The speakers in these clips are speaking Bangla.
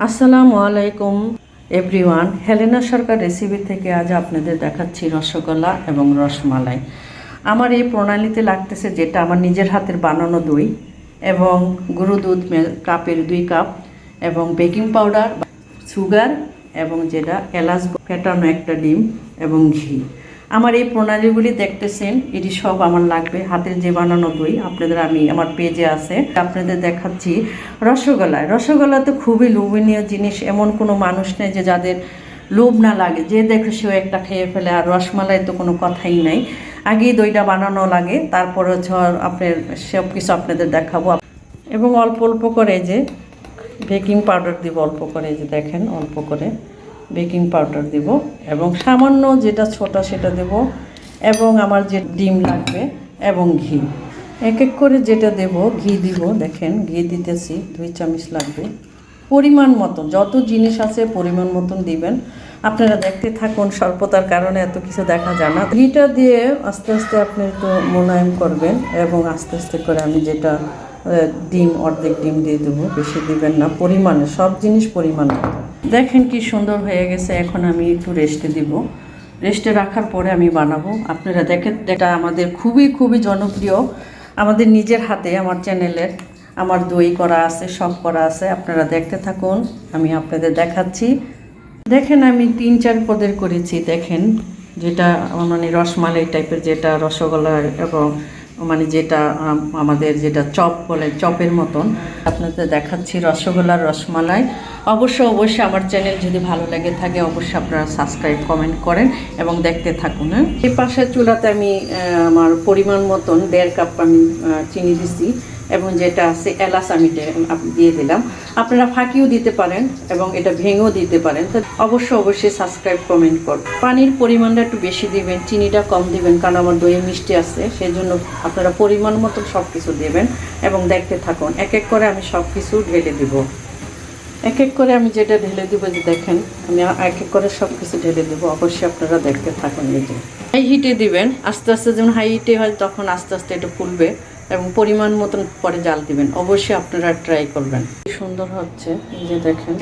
আসসালামু আলাইকুম এভরিওয়ান। হেলেনা সরকার রেসিপি থেকে আজ আপনাদের দেখাচ্ছি রসগোল্লা এবং রসমালাই। আমার এই প্রণালীতে লাগতেছে যেটা আমার নিজের হাতের বানানো দই এবং গুঁড়ো দুধ কাপের 2 কাপ এবং বেকিং পাউডার, সুগার এবং যেটা এলাচ ফেটানো একটা ডিম এবং ঘি। আমার এই প্রণালীগুলি দেখতেছেন, এটি সব আমার লাগবে। হাতের যে বানানো দই আপনাদের আমি আমার পেজে আছে, আপনাদের দেখাচ্ছি। রসগোল্লা তো খুবই লোভনীয় জিনিস, এমন কোনো মানুষ নেই যে যাদের লোভ না লাগে, যে দেখে সেও একটা খেয়ে ফেলে। আর রসমালাই তো কোনো কথাই নাই, আগেই দইটা বানানো লাগে, তারপরে হচ্ছে আপনার সব কিছু আপনাদের দেখাবো। এবং অল্প অল্প করে যে বেকিং পাউডার দিব, অল্প করে, যে দেখেন অল্প করে বেকিং পাউডার দিব এবং সামান্য যেটা ছোটা সেটা দেব এবং আমার যে ডিম লাগবে এবং ঘি এক এক করে যেটা দেব। ঘি দিব, দেখেন ঘি দিতেছি 2 চামচ লাগবে। পরিমাণ মতন যত জিনিস আছে পরিমাণ মতন দিবেন। আপনারা দেখতে থাকুন, স্বল্পতার কারণে এত কিছু দেখা যায় না। ঘিটা দিয়ে আস্তে আস্তে আপনি একটু মোলায়েম করবেন এবং আস্তে আস্তে করে আমি যেটা ডিম, অর্ধেক ডিম দিয়ে দেবো, বেশি দিবেন না, পরিমাণে, সব জিনিস পরিমাণ মতো। দেখেন কি সুন্দর হয়ে গেছে। এখন আমি একটু রেস্টে দিব, রেস্টে রাখার পরে আমি বানাবো। আপনারা দেখেন, এটা আমাদের খুবই খুবই জনপ্রিয়, আমাদের নিজের হাতে, আমার চ্যানেলের আমার দই করা আছে, সব করা আছে। আপনারা দেখতে থাকুন, আমি আপনাদের দেখাচ্ছি। দেখেন আমি 3-4 পদের করেছি। দেখেন যেটা মানে রসমালাই টাইপের, যেটা রসগোল্লা এবং মানে যেটা আমাদের যেটা চপ বলে, চপের মতন আপনাদের দেখাচ্ছি রসগোল্লার রসমালাই। অবশ্যই আমার চ্যানেল যদি ভালো লেগে থাকে অবশ্যই আপনারা সাবস্ক্রাইব কমেন্ট করেন এবং দেখতে থাকুন। এই পাশের চুলাতে আমি আমার পরিমাণ মতন 1.5 কাপ আমি চিনি দিছি এবং যেটা আছে এলাচ আমি দিয়ে দিলাম। আপনারা ফাঁকিও দিতে পারেন এবং এটা ভেঙেও দিতে পারেন। তো অবশ্যই সাবস্ক্রাইব কমেন্ট করুন। পানির পরিমাণটা একটু বেশি দিবেন, চিনিটা কম দিবেন, কারণ আমার দইয়ে মিষ্টি আছে, সেই জন্য আপনারা পরিমাণ মতন সব কিছু দেবেন এবং দেখতে থাকুন। এক এক করে আমি সব কিছু ঢেলে দিব, এক এক করে আমি যেটা ঢেলে দিব, যে দেখেন আমি এক এক করে সব কিছু ঢেলে দেবো। অবশ্যই আপনারা দেখতে থাকুন। এই যে হাই হিটে দিবেন, আস্তে আস্তে যেমন হাই হিটে হয় তখন আস্তে আস্তে এটা ফুলবে এবং পরিমাণ মতন পরে জাল দিবেন। অবশ্যই আপনারা ট্রাই করবেন। কি সুন্দর হচ্ছে, এই যে দেখেন,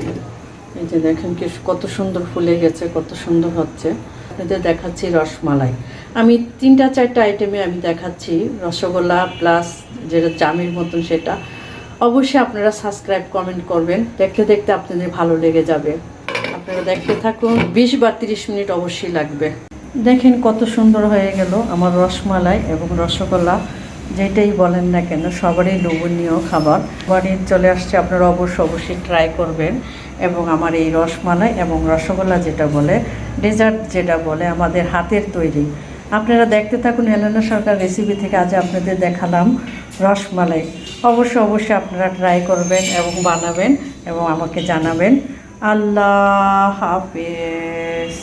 এই যে দেখেন কি কত সুন্দর ফুলে গেছে, কত সুন্দর হচ্ছে। আপনাদের দেখাচ্ছি রসমালাই। আমি 3-4টা আইটেমে আমি দেখাচ্ছি, রসগোল্লা প্লাস যেটা জামের মতন সেটা। অবশ্যই আপনারা সাবস্ক্রাইব কমেন্ট করবেন, দেখতে দেখতে আপনাদের ভালো লেগে যাবে। আপনারা দেখতে থাকুন, 20 বা 30 মিনিট অবশ্যই লাগবে। দেখেন কত সুন্দর হয়ে গেল আমার রসমালাই এবং রসগোল্লা, যেটাই বলেন না কেন সবারই লোভনীয় খাবার। বাড়ি চলে আসছে, আপনারা অবশ্যই ট্রাই করবেন। এবং আমার এই রসমালাই এবং রসগোল্লা যেটা বলে, ডেজার্ট যেটা বলে, আমাদের হাতের তৈরি। আপনারা দেখতে থাকুন হেলেনা সরকার রেসিপি থেকে আজ আপনাদের দেখালাম রসমালাই। অবশ্যই আপনারা ট্রাই করবেন এবং বানাবেন এবং আমাকে জানাবেন। আল্লাহ হাফেজ।